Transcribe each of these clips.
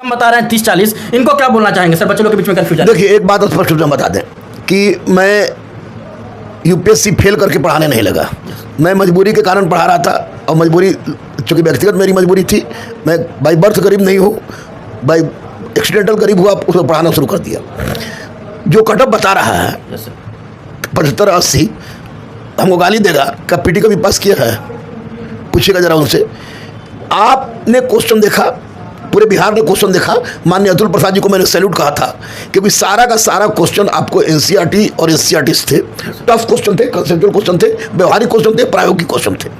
बता रहे हैं 30-40, इनको क्या बोलना चाहेंगे सर? बच्चों लोग के बीच में कंफ्यूजन। देखिए, एक बात स्पष्ट रूप से बता दें कि मैं यूपीएससी फेल करके पढ़ाने नहीं लगा। मैं मजबूरी के कारण पढ़ा रहा था, और मजबूरी चूँकि व्यक्तिगत मेरी मजबूरी थी। मैं बाई बर्थ गरीब नहीं हूँ, बाई एक्सीडेंटल गरीब हुआ, उसको पढ़ाना शुरू कर दिया। जो कटअप बता रहा है 75-80, हमको गाली देगा। क्या पीटी का भी पास किया है? पूछिएगा जरा उनसे। आपने क्वेश्चन देखा, पूरे बिहार ने क्वेश्चन देखा। माननीय अतुल प्रसाद जी को मैंने सैल्यूट कहा था, क्योंकि सारा का सारा क्वेश्चन आपको एनसीईआरटी और एससीईआरटी थे। टफ क्वेश्चन थे, कंसेप्चुअल क्वेश्चन थे, व्यवहारिक क्वेश्चन थे, प्रायोगिक क्वेश्चन थे।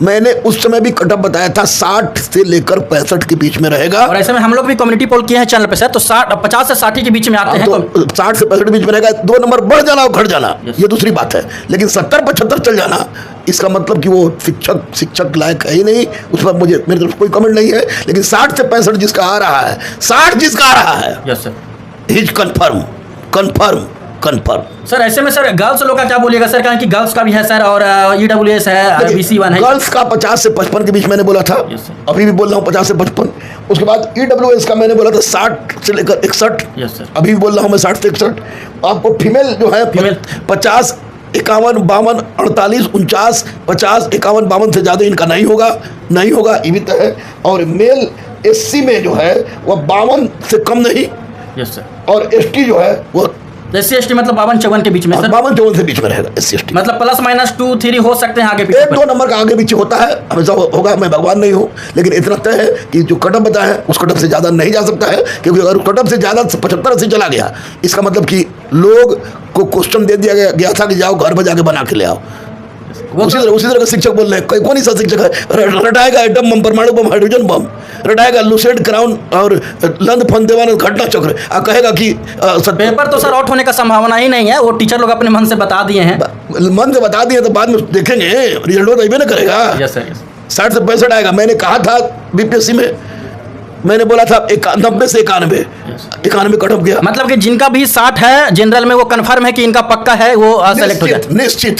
मैंने उस समय भी कटअप बताया था 60 से लेकर 65 के बीच में रहेगा। और ऐसे में हम लोग भी कम्युनिटी पोल किए हैं चैनल पे सर, तो 50 से 60 के बीच में आते हैं। तो 60 से 65 के बीच में रहेगा। 2 नंबर बढ़ जाना और घट जाना, ये दूसरी बात है। लेकिन 70-75 चल जाना, इसका मतलब कि वो शिक्षक लायक है ही नहीं। उस पर मुझे मेरी तरफ कोई कमेंट नहीं है। लेकिन 60 से 65 जिसका आ रहा है, 60 जिसका आ रहा है, yes sir, is confirm. Sir ऐसे में सर गर्ल्स लोग का क्या बोलिएगा सर? कहें कि गर्ल्स का भी है सर, और ईडब्ल्यूएस है, BC1 है। गर्ल्स का 50 से 55 के बीच मैंने बोला था, अभी भी बोल रहा हूँ 50 से 55। उसके बाद ईडब्ल्यूएस का मैंने बोला था 60 से लेकर 61, अभी भी बोल रहा हूँ मैं 60 से 61। आपको फीमेल जो है 50, 51, 52, 48, 49, 50, 51, 52 से ज़्यादा इनका नहीं होगा, ये भी तय है। और मेल एससी में जो है वह 52 से कम नहीं, यस सर। और एसटी जो है वो SC/ST मतलब 52-54 के बीच में सर, 52-54 से बीच में रहेगा। SC/ST मतलब +-2-3 हो सकते हैं आगे पीछे, 1-2 नंबर का आगे पीछे होता है, हमेशा होगा। मैं भगवान नहीं हूँ, लेकिन इतना तय है कि जो कटअप बताया है उस कटअप से ज़्यादा नहीं जा सकता है। क्योंकि अगर कटअप से ज़्यादा 75-80 चला गया, इसका मतलब कि लोग को क्वेश्चन दे दिया गया था कि जाओ घर पर जाके बना के ले आओ। उसी तरह का शिक्षक बोल रहे हैं। कौन सा शिक्षक है? रटाएगा एटम बम, परमाणु बम, हाइड्रोजन बम, रटाएगा लूसेड क्राउन और लंद फंदेवान घटना चक्र, कहेगा कि पेपर तो सर आउट होने का संभावना ही नहीं है। वो टीचर लोग अपने मन से बता दिए हैं, मन से बता दिए तो बाद में देखेंगे, रिजल्ट तो अभी ना करेगा। 60 से 65 आएगा। मैंने कहा था बीपीएससी में, मैंने बोला था 90 से 91 कटअप गया। मतलब कि जिनका भी 60 है जनरल में, वो कंफर्म है कि इनका पक्का है, वो सेलेक्ट हो जाए।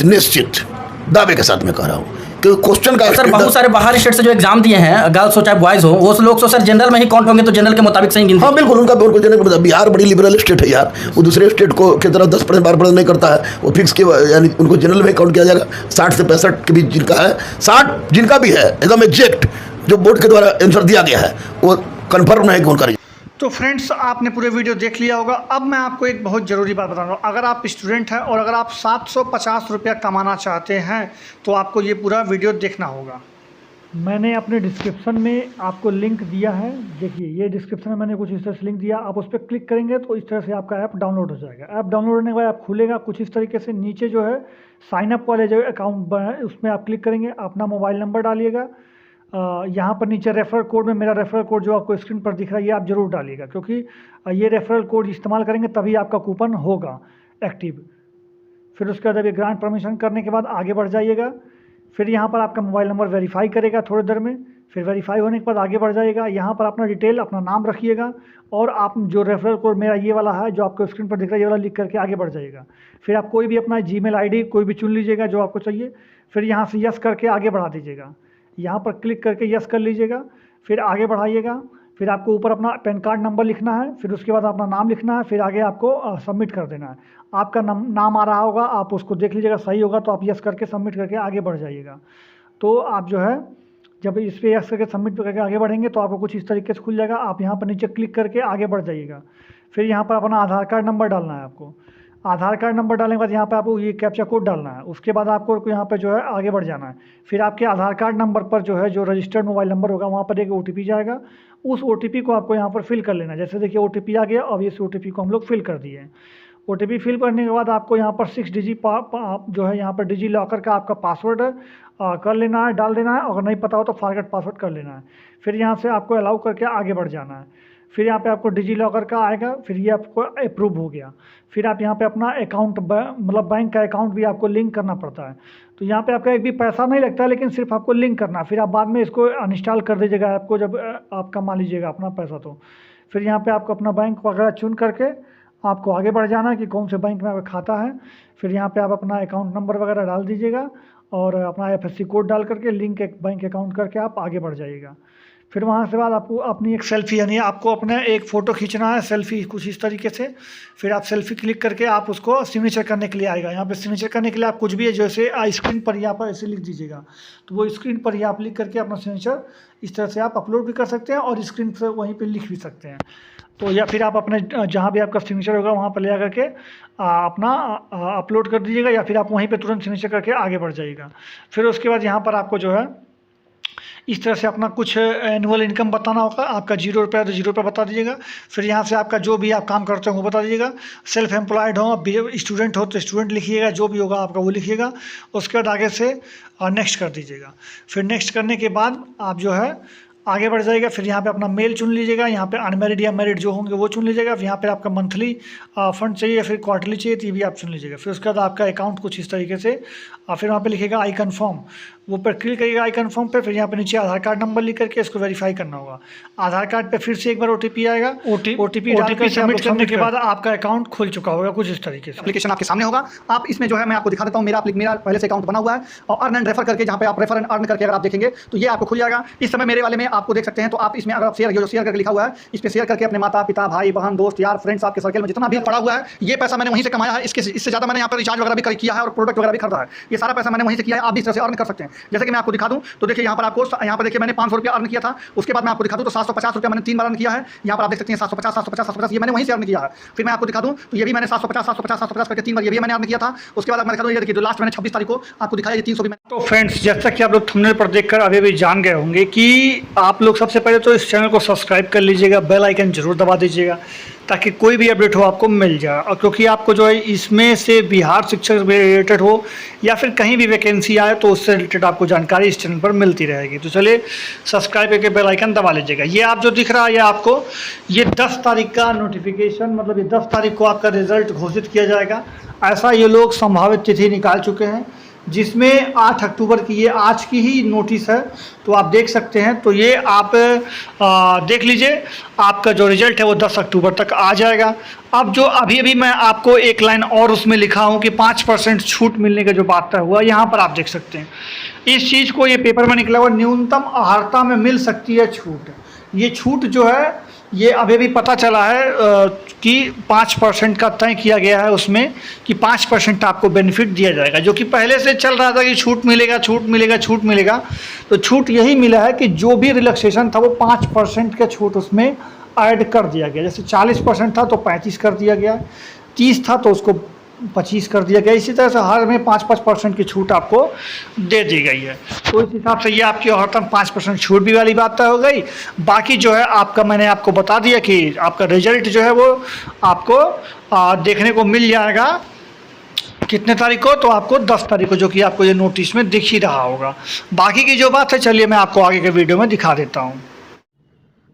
निश्चित दावे के साथ मैं कह रहा हूँ। क्वेश्चन का सर बहुत सारे बाहर स्टेट से जो एग्जाम दिए हैं, गर्ल्स हो चाहे बॉयज हो, वो लोग तो सर जनरल में ही काउंट होंगे, तो जनरल के मुताबिक सही गिनती। हाँ बिल्कुल, उनका जनरल के मुताबिक। बिहार बड़ी लिबरल स्टेट है यार, वो दूसरे स्टेट को की तरह 10% 12% नहीं करता है। वो फिक्स के, यानी उनको जनरल में काउंट किया जाएगा। 60 से 65 के बीच जिनका है, 60 जिनका भी है, एकदम एग्जैक्ट जो बोर्ड के द्वारा आंसर दिया गया है, वो कन्फर्म है कि उनका। तो फ्रेंड्स, आपने पूरे वीडियो देख लिया होगा। अब मैं आपको एक बहुत ज़रूरी बात बता रहा हूँ। अगर आप स्टूडेंट हैं और अगर आप 750 रुपया कमाना चाहते हैं, तो आपको ये पूरा वीडियो देखना होगा। मैंने अपने डिस्क्रिप्शन में आपको लिंक दिया है। देखिए, ये डिस्क्रिप्शन में मैंने कुछ इस तरह से लिंक दिया। आप उस पर क्लिक करेंगे तो इस तरह से आपका ऐप डाउनलोड हो जाएगा। ऐप डाउनलोड होने के बाद आप खुलेगा कुछ इस तरीके से। नीचे जो है साइनअप वाले जो अकाउंट है, उसमें आप क्लिक करेंगे, अपना मोबाइल नंबर डालिएगा। यहाँ पर नीचे रेफरल कोड में, मेरा रेफरल कोड जो आपको स्क्रीन पर दिख रहा है, ये आप ज़रूर डालिएगा, क्योंकि ये रेफरल कोड इस्तेमाल करेंगे तभी आपका कूपन होगा एक्टिव। फिर उसके बाद अभी ग्रांट परमिशन करने के बाद आगे बढ़ जाइएगा। फिर यहाँ पर आपका मोबाइल नंबर वेरीफाई करेगा थोड़ी देर में। फिर वेरीफाई होने के बाद आगे बढ़ जाइएगा। यहाँ पर अपना डिटेल, अपना नाम रखिएगा, और आप जो रेफरल कोड मेरा ये वाला है जो आपको स्क्रीन पर दिख रहा है, ये वाला लिख करके आगे बढ़ जाइएगा। फिर आप कोई भी अपना जीमेल आईडी कोई भी चुन लीजिएगा जो आपको चाहिए। फिर यहाँ से यस करके आगे बढ़ा दीजिएगा। यहाँ पर क्लिक करके यस कर लीजिएगा। फिर आगे बढ़ाइएगा। फिर आपको ऊपर अपना पैन कार्ड नंबर लिखना है। फिर उसके बाद अपना नाम लिखना है। फिर आगे आपको सबमिट कर देना है। आपका नाम आ रहा होगा, आप उसको देख लीजिएगा, सही होगा तो आप यस करके सबमिट करके आगे बढ़ जाइएगा। तो आप जो है जब इस पर यस करके सबमिट करके आगे बढ़ेंगे तो आपको कुछ इस तरीके से खुल जाएगा। आप यहाँ पर नीचे क्लिक करके आगे बढ़ जाइएगा। फिर यहाँ पर अपना आधार कार्ड नंबर डालना है आपको। आधार कार्ड नंबर डालने के बाद यहाँ पे आपको ये कैप्चा कोड डालना है। उसके बाद आपको यहाँ पे जो है आगे बढ़ जाना है। फिर आपके आधार कार्ड नंबर पर जो है जो रजिस्टर्ड मोबाइल नंबर होगा, वहाँ पर एक OTP जाएगा। उस OTP को आपको यहाँ पर फिल कर लेना है। जैसे देखिए OTP आ गया, अब इस OTP को हम लोग फिल कर दिए हैं। OTP फिल करने के बाद आपको यहाँ पर 6 डिजिट जो है यहाँ पर डिजी लॉकर का आपका पासवर्ड कर लेना है, डाल देना है। अगर नहीं पता हो तो फॉरगेट पासवर्ड कर लेना है। फिर यहाँ से आपको अलाउ करके आगे बढ़ जाना है। फिर यहाँ पे आपको डिजी लॉकर का आएगा, फिर ये आपको अप्रूव हो गया। फिर आप यहाँ पे अपना अकाउंट मतलब बैंक का अकाउंट भी आपको लिंक करना पड़ता है। तो यहाँ पे आपका एक भी पैसा नहीं लगता है, लेकिन सिर्फ आपको लिंक करना। फिर आप बाद में इसको अनइंस्टॉल कर दीजिएगा आपको जब आप कमा लीजिएगा अपना पैसा। तो फिर यहाँ पे आपको अपना बैंक वगैरह चुन करके आपको आगे बढ़ जाना है कि कौन से बैंक में आपका खाता है। फिर यहाँ पे आप अपना अकाउंट नंबर वगैरह डाल दीजिएगा और अपना IFSC कोड डाल करके लिंक एक बैंक अकाउंट करके आप आगे बढ़ जाइएगा। फिर वहाँ से बाद आपको अपनी एक सेल्फ़ी यानी आपको अपना एक फ़ोटो खींचना है, सेल्फ़ी कुछ इस तरीके से। फिर आप सेल्फ़ी क्लिक करके आप उसको सिग्नेचर करने के लिए आएगा। यहाँ पे सिग्नेचर करने के लिए आप कुछ भी है जैसे स्क्रीन पर यहाँ पर ऐसे लिख दीजिएगा, तो वो स्क्रीन पर ही आप लिख करके अपना सिग्नेचर इस तरह से आप अपलोड भी कर सकते हैं और स्क्रीन से वहीं पे लिख भी सकते हैं। तो या फिर आप अपने जहाँ भी आपका सिग्नेचर होगा वहाँ पर ले जा करके अपना अपलोड कर दीजिएगा, या फिर आप वहीं पे तुरंत सिग्नेचर करके आगे बढ़ जाइएगा। फिर उसके बाद यहाँ पर आपको जो है इस तरह से अपना कुछ एनुअल इनकम बताना होगा। आपका 0 रुपया तो 0 रुपया बता दीजिएगा। फिर यहाँ से आपका जो भी आप काम करते हो वो बता दीजिएगा। सेल्फ एम्प्लॉयड हो, स्टूडेंट हो तो स्टूडेंट लिखिएगा, जो भी होगा आपका वो लिखिएगा। उसके बाद आगे से नेक्स्ट कर दीजिएगा। फिर नेक्स्ट करने के बाद आप जो है आगे बढ़ जाएगा। फिर यहाँ पे अपना मेल चुन लीजिएगा, यहाँ पे अनमेरिड या मैरिड जो होंगे वो चुन लीजिएगा। फिर यहाँ पे आपका मंथली फंड चाहिए या फिर क्वार्टरली चाहिए तो ये भी आप चुन लीजिएगा। फिर उसके बाद आपका अकाउंट कुछ इस तरीके से फिर वहाँ पे लिखिएगा आई कन्फर्म, वो पर क्लिक करिएगा आई कन्फर्म पे। फिर यहाँ पे नीचे आधार कार्ड नंबर लिख करके इसको वेरीफाई करना होगा। आधार कार्ड पे फिर से एक बार OTP आएगा, OTP सबमिट करने के बाद आपका अकाउंट खुल चुका होगा कुछ इस तरीके से। एप्लीकेशन आपके सामने होगा। आप इसमें जो है मैं आपको दिखा देता हूँ, मेरा पहले से अकाउंट बना हुआ है और अर्न एंड रेफर करके, जहाँ पे आप रेफर एंड अर्न करके अगर आप देखेंगे तो ये आपको खुल जाएगा। इस समय मेरे वाले में आपको देख सकते हैं, तो आप इसमें अगर आप शेयर करके लिखा हुआ है, इस पर शेयर करके अपने माता पिता भाई बहन दोस्त यार फ्रेंड्स आपके सर्कल में जितना भी पड़ा हुआ है ये पैसा मैंने वहीं से कमाया है। इससे ज़्यादा मैंने यहाँ पर रिचार्ज वगैरह भी किया है और प्रोडक्ट वगैरह भी खरीदा है। ये सारा पैसा मैंने वहीं से किया है। आप भी इस तरह से अर्न कर सकते हैं। जैसे कि मैं आपको दिखा दूँ तो देखिए यहाँ पर आपको यहाँ पर देखिए मैंने 500 रुपया अर्न किया था। उसके बाद मैं आपको दिखा दूँ तो 750 रुपया मैंने 3 बार अर्न किया है। यहाँ पर आप देख सकते हैं 750 ये मैंने वहीं से अर्न किया है। फिर मैं आपको दिखा दूँ तो ये भी मैंने 750 करके 3 बार ये भी मैंने अर्न किया था। उसके बाद मैं दिखा दूँ ये देखिए, जो लास्ट मैंने 26 तारीख को आपको दिखाया, ये 300 भी मैंने। तो फ्रेंड्स, जैसा कि आप लोग थंबनेल पर देखकर अभी भी जान गए होंगे कि आप लोग सबसे पहले तो इस चैनल को सब्सक्राइब कर लीजिएगा, बेल आइकन जरूर दबा दीजिएगा ताकि कोई भी अपडेट हो आपको मिल जाए। और क्योंकि आपको जो है इसमें से बिहार शिक्षक से रिलेटेड हो या फिर कहीं भी वैकेंसी आए तो उससे रिलेटेड आपको जानकारी इस चैनल पर मिलती रहेगी। तो चलिए सब्सक्राइब करके बेल आइकन दबा लीजिएगा। ये आप जो दिख रहा है ये आपको ये 10 तारीख का नोटिफिकेशन, मतलब ये 10 तारीख को आपका रिजल्ट घोषित किया जाएगा, ऐसा ये लोग संभावित तिथि निकाल चुके हैं, जिसमें 8 अक्टूबर की ये आज की ही नोटिस है। तो आप देख सकते हैं, तो ये आप देख लीजिए, आपका जो रिजल्ट है वो 10 अक्टूबर तक आ जाएगा। अब जो अभी मैं आपको एक लाइन और उसमें लिखा हूँ कि 5% छूट मिलने का जो बात तय हुआ, यहाँ पर आप देख सकते हैं इस चीज़ को, ये पेपर में निकला हुआ न्यूनतम आहारता में मिल सकती है छूट। ये छूट जो है ये अभी भी पता चला है कि 5% का तय किया गया है उसमें कि 5% आपको बेनिफिट दिया जाएगा, जो कि पहले से चल रहा था कि छूट मिलेगा छूट मिलेगा छूट मिलेगा। तो छूट यही मिला है कि जो भी रिलैक्सेशन था वो 5% का छूट उसमें ऐड कर दिया गया। जैसे 40% था तो 35 कर दिया गया, 30 था तो उसको 25 कर दिया गया। इसी तरह से हर में 5% की छूट आपको दे दी गई है। तो इस हिसाब से ये आपकी औसतन 5% छूट भी वाली बात हो गई। बाकी जो है आपका मैंने आपको बता दिया कि आपका रिजल्ट जो है वो आपको देखने को मिल जाएगा कितने तारीख को, तो आपको 10 तारीख को, जो कि आपको ये नोटिस में दिख ही रहा होगा। बाकी की जो बात है चलिए मैं आपको आगे के वीडियो में दिखा देता हूँ।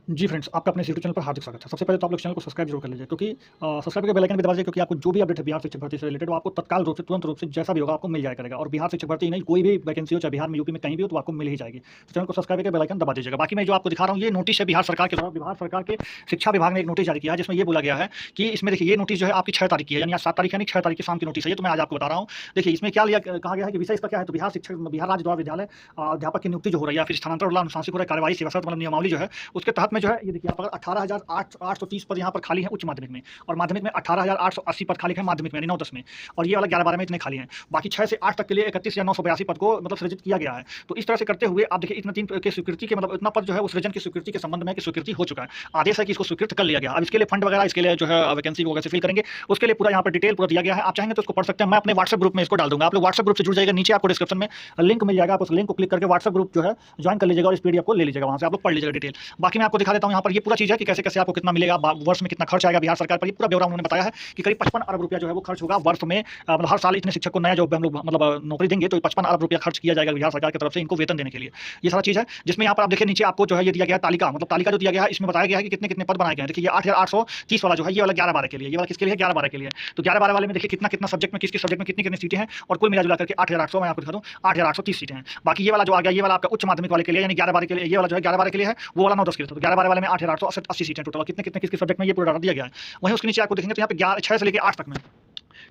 जी फ्रेंड्स, आपका अपने यूट्यूब चैनल पर हार्दिक स्वागत है। सबसे पहले तो आप लोग चैनल को सब्सक्राइब जरूर कर लीजिए, क्योंकि सब्सक्राइब के बेल आइकन भी दबा दीजिए, क्योंकि आपको जो भी अपडेट है बिहार शिक्षक भर्ती से रिलेटेड वो आपको तत्काल रूप से तुरंत रूप से जैसा भी होगा आपको मिल जाया करेगा। और बिहार शिक्षक भर्ती नहीं, कोई भी वैकेंसी हो चाहे बिहार में यूपी में कहीं भी हो तो आपको मिल ही जाएगी। तो चैनल को सब्सक्राइब करके बेल आइकन दबा दीजिएगा। बाकी मैं जो आपको दिखा रहा हूँ ये नोटिस है बिहार सरकार के द्वारा। बिहार सरकार के शिक्षा विभाग ने एक नोटिस जारी किया है जिसमें ये बोला गया है कि इसमें देखिए ये नोटिस जो है आपकी 6 तारीख की है, यानी 7 तारीख यानी 6 तारीख की शाम की नोटिस है। ये तो मैं आज आपको बता रहा हूँ। देखिए इसमें क्या कहा गया है कि विषय इसका क्या है, तो बिहार राज्य द्वारा विद्यालय अध्यापक की नियुक्ति जो हो रही है, फिर स्थानांतरण अनुशासित हो रहा है कार्यवाही सेवा मतलब नियमावली जो है उसके तहत में जो है ये देखिए आप 18,830 पद यहाँ पर खाली हैं उच्च माध्यमिक में, और माध्यमिक में 18,880 पद खाली हैं माध्यमिक में यानी 9-10 में, और ये वाला 11-12 में इतने खाली हैं। बाकी 6 से 8 तक के लिए 31,982 पद को मतलब सृजित किया गया है। तो इस तरह से करते हुए आप देखिए इतना 3 के स्वीकृति के मतलब इतना पद जो है उस सृजन की स्वीकृति के संबंध में स्वीकृति हो चुका है। आदेश है कि इसको स्वीकृत कर लिया गया। अब इसके लिए फंड वगैरह इसके लिए जो है वैकेंसी वगैरह से फिल करेंगे, उसके लिए पूरा यहाँ पर डिटेल पूरा दिया गया है। आप चाहेंगे तो उसको पढ़ सकते हैं। मैं अपने व्हाट्सएप ग्रुप में इसको डाल दूंगा, आप लोग व्हाट्सएप ग्रुप से जुड़ जाएगा। नीचे आपको डिस्क्रिप्शन में लिंक मिल जाएगा, आप उस लिंक को क्लिक करके व्हाट्सएप ग्रुप जो है ज्वाइन कर लीजिएगा और इस पीडीएफ को ले लीजिएगा, वहाँ से आप लोग पढ़ लीजिएगा डिटेल। बाकी मैं आपको दिखा देता हूँ यहाँ पर ये पूरा चीज़ है कि कैसे कैसे आपको कितना मिलेगा, वर्ष में कितना खर्च आएगा बिहार सरकार पर। ये पूरा ब्यौरा उन्होंने बताया है कि करीब 55 अरब रुपया जो है वो खर्च होगा वर्ष में। मतलब हर साल इतने शिक्षक को नया जो हम लोग मतलब नौकरी देंगे तो 55 अरब रुपया खर्च किया जाएगा बिहार सरकार की तरफ से इनको वेतन देने के लिए। ये सारा चीज़ है जिसमें यहाँ पर आप देखिए नीचे आपको जो है ये दिया गया तालिका, मतलब तालिका जो दिया गया है इसमें बताया गया है कि कितने कितने पद बनाए गए हैं। देखिए ये 8,830 वाला जो है ये वाला 11-12 के लिए, ये वाला किसके लिए 11-12 के लिए। तो 11-12 वाले में देखिए कितना कितना सब्जेक्ट में किसके सब्जेक्ट में कितनी कितनी सीटें हैं, और कुल मिला जुला करके 8,800 मैं आपको दिखा दूँ 8,830 सीटें हैं। बाकी ये वाला जो आ गया ये वाला आपका उच्च माध्यमिक वाले के लिए यानी 11-12 के लिए, ये वाला जो है 11-12 के लिए है, वो वाला 9-10 के लिए। तो 11-12 वाले में 8,880 सीटें टोटल, कितने कितने किसके सब्जेक्ट में ये पूरा डाल दिया गया है। वहीं उसके नीचे आपको देखेंगे तो यहाँ पे 6 से लेकर 8 तक में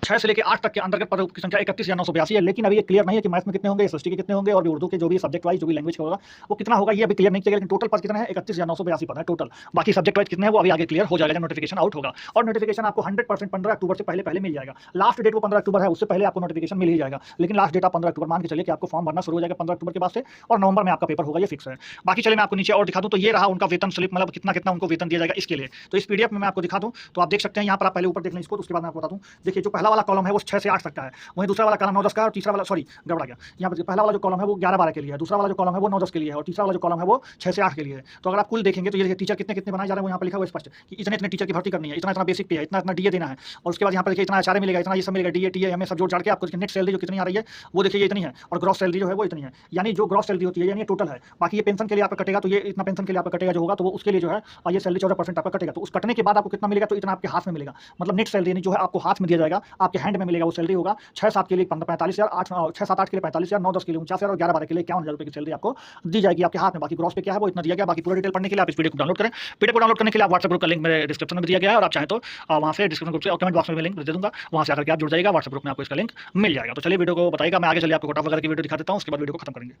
6 से लेकर 8 तक के अंतर्गत पदों की संख्या 31,982 है। लेकिन अभी ये क्लियर नहीं है कि मैथ्स में कितने होंगे, एसएसटी के कितने होंगे और भी उर्दू के जो भी सब्जेक्ट वाइज जो भी लैंग्वेज होगा वो कितना होगा, ये अभी क्लियर नहीं किया। लेकिन टोटल पद कितना है, 31,982 पद है टोटल। बाकी सब्जेक्ट वाइज कितने हैं वो अभी आगे क्लियर हो जाएगा जब नोटिफिकेशन आउट होगा। और नोटिफिकेशन आपको 100% 15 अक्टूबर से पहले मिल जाएगा। लास्ट डेट वो 15 अक्टूबर है, उससे पहले आपको नोटिफिकेशन मिल ही जाएगा। लेकिन लास्ट डेट आप 15 अक्टूबर मान के चलिए कि आपको फॉर्म भरना शुरू हो जाएगा 15 अक्टूबर के बाद से, और नवंबर में आपका पेपर होगा, ये फिक्स है। बाकी चलिए मैं आपको नीचे और दिखा दूं, तो ये रहा उनका वेतन स्लिप, मतलब कितना कितना उनको वेतन दिया जाएगा इसके लिए। तो इस पीडीएफ में मैं आपको दिखा दूं, तो आप देख सकते हैं यहाँ पर। आप पहले ऊपर देख लें इसको, तो उसके बाद मैं आपको बता दूं। देखिए जो पहला वाला कॉलम है वो 6 से 8 तक का है, वहीं दूसरा वाला कॉलम 9-10 का, और तीसरा वाला सॉरी गड़बड़ा गया, यहाँ पर पहला वाला जो कॉलम है वो 11-12 के लिए है, दूसरा वाला जो कॉलम है वो 9-10 के लिए है, और तीसरा वाला जो कॉलम है वो 6 से 8 के लिए है। तो अगर आप कुल देखेंगे तो ये टीचर कितने कितने बनाए जा रहे हैं वो यहाँ पर लिखा हुआ है स्पष्ट कि इतने इतने टीचर की भर्ती करनी है, इतना इतना बेसिक पे है, इतना इतना डीए देना है, और उसके बाद यहाँ पर देखिए इतना आचार्य मिलेगा, इतना ये सब मिलेगा, डीए टीए हमें सब जोड़ जाड़ के आपको नेट सैलरी जो कितनी आ रही है वो देखिए ये इतनी है, और ग्रॉस सैलरी जो है वो इतनी है। यानी जो ग्रॉस सैलरी होती है यानी टोटल है। बाकी ये पेंशन के लिए आपका कटेगा, तो ये इतना पेंशन के लिए आपका कटेगा जो होगा, तो वो उसके लिए जो है ये सैलरी 14% आपका कटेगा। तो उस कटने के बाद आपको कितना मिलेगा, तो इतना आपके हाथ में मिलेगा, मतलब नेट सैलरी जो है आपको हाथ में दिया जाएगा, आपके हैंड में मिलेगा। वो सैलरी होगा 6-7 के लिए 45,000, 6-7-8 के लिए 45,000, 9-10 के लिए 49,000 और 11-12 के लिए 51,000 रुपये की सैलरी आपको दी जाएगी आपके हाथ में। बाकी ग्रॉस पे क्या है वो इतना दिया गया। बाकी पूरा डिटेल पढ़ने के लिए आप इस वीडियो को डाउनलोड करें। पीडीएफ को डाउनलोड करने के लिए आप व्हाट्सएप ग्रुप का लिंक मेरे डिस्क्रिप्शन में दिया गया है, और आप चाहें तो वहाँ से डिस्क्रिप्शन ग्रुप से और कमेंट बॉक्स में मैं लिंक दे दूंगा, वहाँ से आकर के आप जुड़ जाइएगा। व्हाट्सएप ग्रुप में आपको इसका लिंक मिल जाएगा। तो चलिए वीडियो को बताइएगा, मैं आगे चलिए आपको कोटा वगैरह की वीडियो दिखा देता हूँ, उसके बाद वीडियो को खत्म करेंगे।